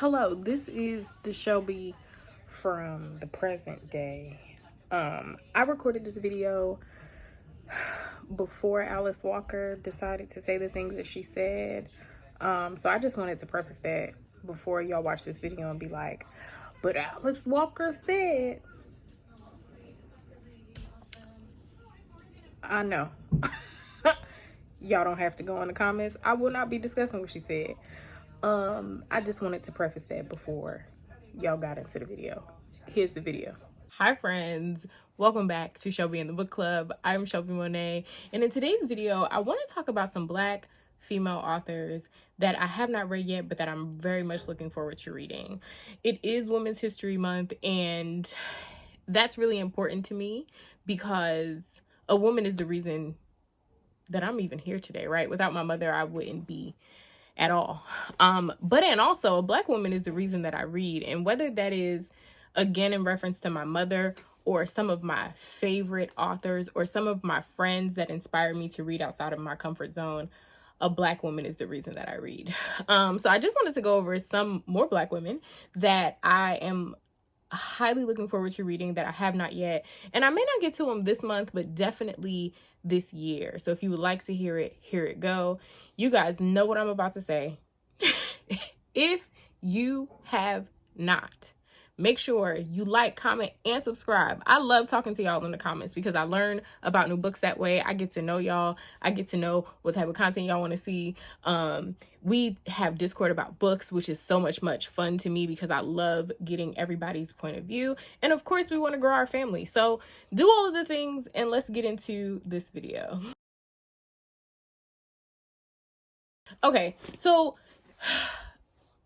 Hello, this is the Shelby from the present day. I recorded this video before Alice Walker decided to say the things that she said. So I just wanted to preface that before y'all watch this video and be like, but Alice Walker said. I know. Y'all don't have to go in the comments. I will not be discussing what she said. I just wanted to preface that before y'all got into the video. Here's the video. Hi friends, welcome back to Shelby and the Book Club. I'm Shelby Monet, and in today's video I want to talk about some Black female authors that I have not read yet, but that I'm very much looking forward to reading. It is Women's History Month, and that's really important to me because a woman is the reason that I'm even here today, right? Without my mother, I wouldn't be at all. And also a Black woman is the reason that I read. And whether that is, again, in reference to my mother or some of my favorite authors or some of my friends that inspire me to read outside of my comfort zone, a Black woman is the reason that I read. So I just wanted to go over some more Black women that I am highly looking forward to reading that I have not yet. And I may not get to them this month, but definitely this year. So if you would like to hear it, here it go. You guys know what I'm about to say. If you have not, make sure you like, comment, and subscribe. I love talking to y'all in the comments because I learn about new books that way. I get to know y'all. I get to know what type of content y'all want to see. We have Discord about books, which is so much fun to me because I love getting everybody's point of view. And of course, we want to grow our family. So do all of the things and let's get into this video. Okay, so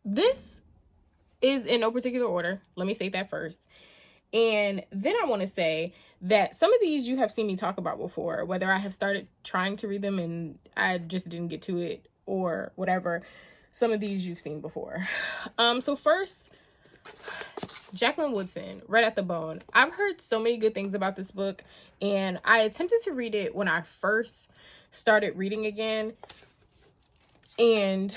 this is in no particular order. Let me say that first. And then I want to say that some of these you have seen me talk about before, whether I have started trying to read them and I just didn't get to it or whatever. Some of these you've seen before. So first, Jacqueline Woodson, Red at the Bone. I've heard so many good things about this book, and I attempted to read it when I first started reading again and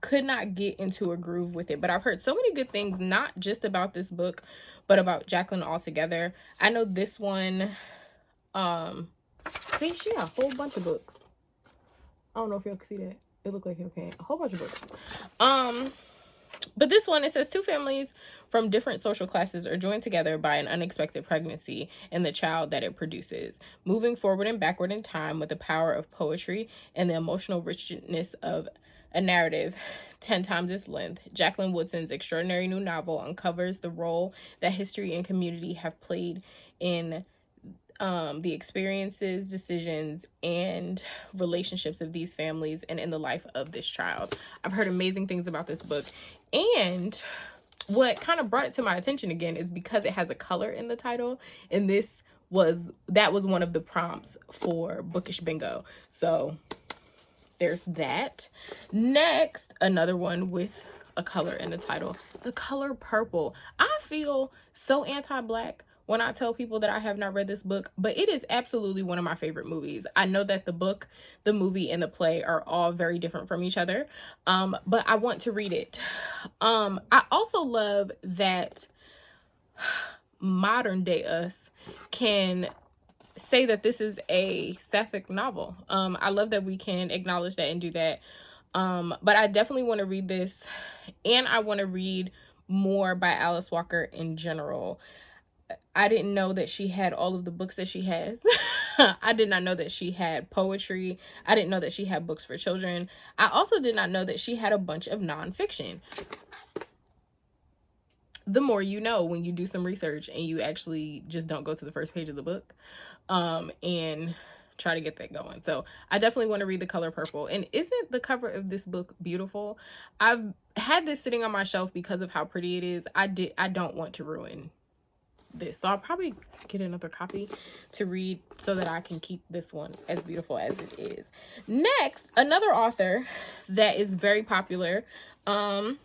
could not get into a groove with it. But I've heard so many good things, not just about this book, but about Jacqueline altogether. I know this one, see, she got a whole bunch of books. I don't know if y'all can see that. It looked like y'all can. A whole bunch of books. But this one, it says two families from different social classes are joined together by an unexpected pregnancy and the child that it produces, moving forward and backward in time with the power of poetry and the emotional richness of a narrative 10 times its length. Jacqueline Woodson's extraordinary new novel uncovers the role that history and community have played in the experiences, decisions, and relationships of these families and in the life of this child. I've heard amazing things about this book, and what kind of brought it to my attention again is because it has a color in the title, and that was one of the prompts for Bookish Bingo. So there's that. Next, another one with a color in the title, the color purple. I feel so anti-Black when I tell people that I have not read this book, but it is absolutely one of my favorite movies. I know that the book, the movie, and the play are all very different from each other, but I want to read it. I also love that modern day us can say that this is a sapphic novel. I love that we can acknowledge that and do that. But I definitely want to read this, and I want to read more by Alice Walker in general. I didn't know that she had all of the books that she has. I did not know that she had poetry. I didn't know that she had books for children. I also did not know that she had a bunch of nonfiction. The more you know when you do some research and you actually just don't go to the first page of the book and try to get that going. So I definitely want to read The Color Purple. And isn't the cover of this book beautiful? I've had this sitting on my shelf because of how pretty it is. I don't want to ruin this, so I'll probably get another copy to read so that I can keep this one as beautiful as it is. Next, another author that is very popular, Ann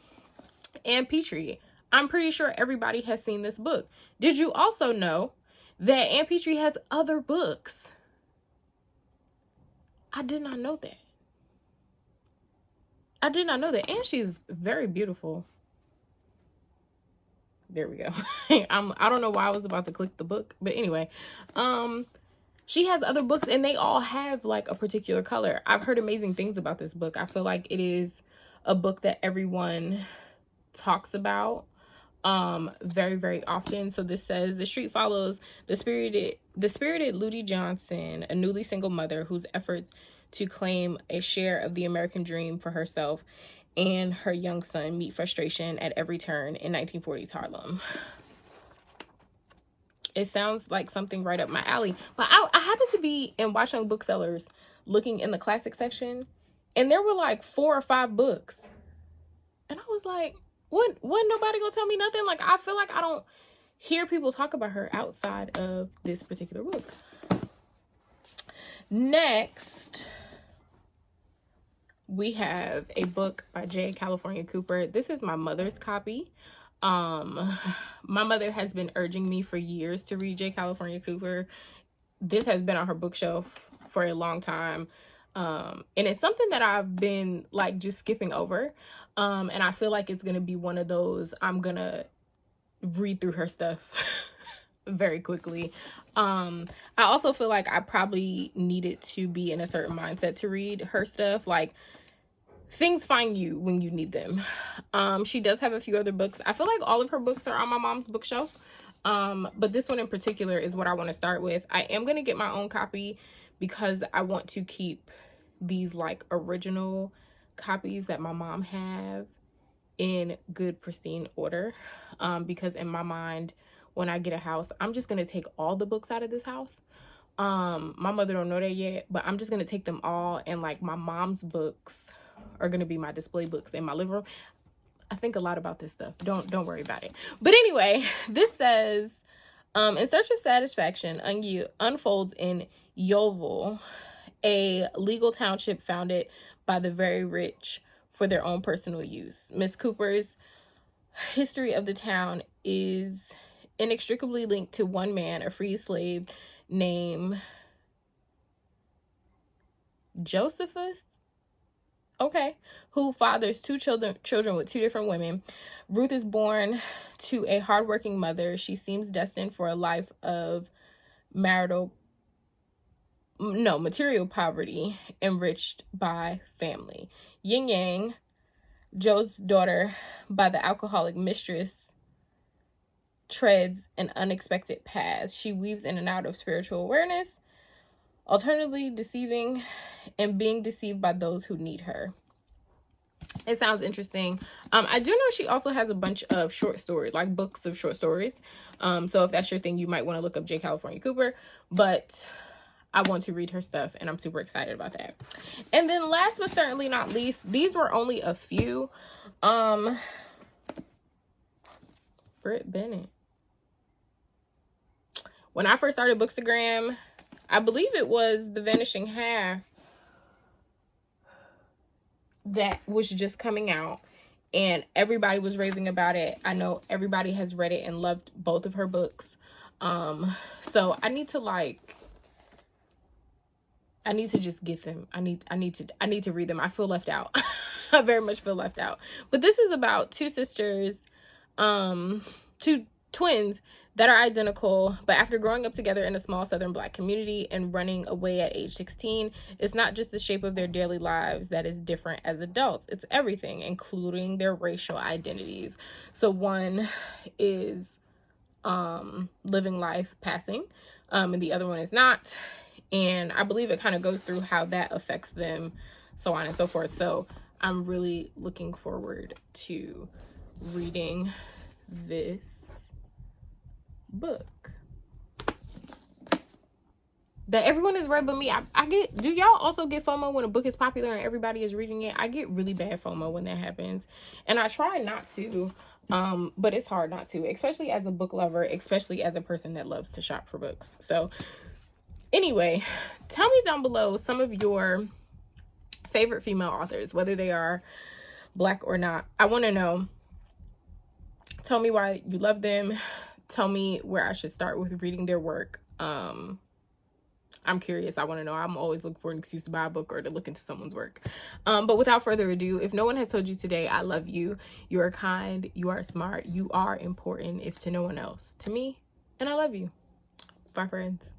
Petrie. I'm pretty sure everybody has seen this book. Did you also know that Ann Petrie has other books? I did not know that. I did not know that. And she's very beautiful. There we go. I don't know why I was about to click the book, but anyway, she has other books and they all have like a particular color. I've heard amazing things about this book. I feel like it is a book that everyone talks about very, very often. So this says the street follows the spirited Ludi Johnson, a newly single mother whose efforts to claim a share of the American dream for herself and her young son meet frustration at every turn in 1940s Harlem. It sounds like something right up my alley. But I happened to be in Watch Young Booksellers looking in the classic section, and there were like 4 or 5 books. And I was like, wasn't nobody gonna tell me nothing? Like, I feel like I don't hear people talk about her outside of this particular book. Next, we have a book by J. California Cooper. This is my mother's copy. My mother has been urging me for years to read J. California Cooper. This has been on her bookshelf for a long time. And it's something that I've been like just skipping over. And I feel like it's going to be one of those, I'm going to read through her stuff very quickly. I also feel like I probably needed to be in a certain mindset to read her stuff. Like, things find you when you need them. She does have a few other books. I feel like all of her books are on my mom's bookshelf. But this one in particular is what I want to start with. I am going to get my own copy because I want to keep these like original copies that my mom have in good pristine order. Because in my mind, when I get a house, I'm just going to take all the books out of this house. My mother don't know that yet, but I'm just going to take them all, and like my mom's books are going to be my display books in my living room. I think a lot about this stuff. Don't worry about it. But anyway, this says, in search of satisfaction unfolds in Yeovil, a legal township founded by the very rich for their own personal use. Miss Cooper's history of the town is inextricably linked to one man, a free slave named Josephus, who fathers 2 children with 2 different women. Ruth is born to a hardworking mother. She seems destined for a life of material poverty enriched by family. Yin Yang, Joe's daughter by the alcoholic mistress, treads an unexpected path. She weaves in and out of spiritual awareness, alternately deceiving and being deceived by those who need her. It sounds interesting. I do know she also has a bunch of short stories, like books of short stories. So if that's your thing, you might want to look up J. California Cooper. But I want to read her stuff, and I'm super excited about that. And then last but certainly not least, these were only a few. Britt Bennett. When I first started Bookstagram, I believe it was The Vanishing Half that was just coming out, and everybody was raving about it. I know everybody has read it and loved both of her books. So I need to just get them. I need to read them. I feel left out. I very much feel left out. But this is about 2 sisters, 2 twins that are identical, but after growing up together in a small Southern Black community and running away at age 16, it's not just the shape of their daily lives that is different as adults. It's everything, including their racial identities. So one is living life passing, and the other one is not. And I believe it kind of goes through how that affects them, so on and so forth. So I'm really looking forward to reading this book that everyone has read but me. I get, do y'all also get FOMO when a book is popular and everybody is reading it? I get really bad FOMO when that happens, and I try not to, but it's hard not to, especially as a book lover, especially as a person that loves to shop for books. So anyway, tell me down below some of your favorite female authors, whether they are Black or not. I want to know. Tell me why you love them. Tell me where I should start with reading their work. I'm I'm curious. I want to know. I'm always looking for an excuse to buy a book or to look into someone's work. But without further ado, if no one has told you today, I love you. You are kind. You are smart. You are important, if to no one else. To me, and I love you. Bye, friends.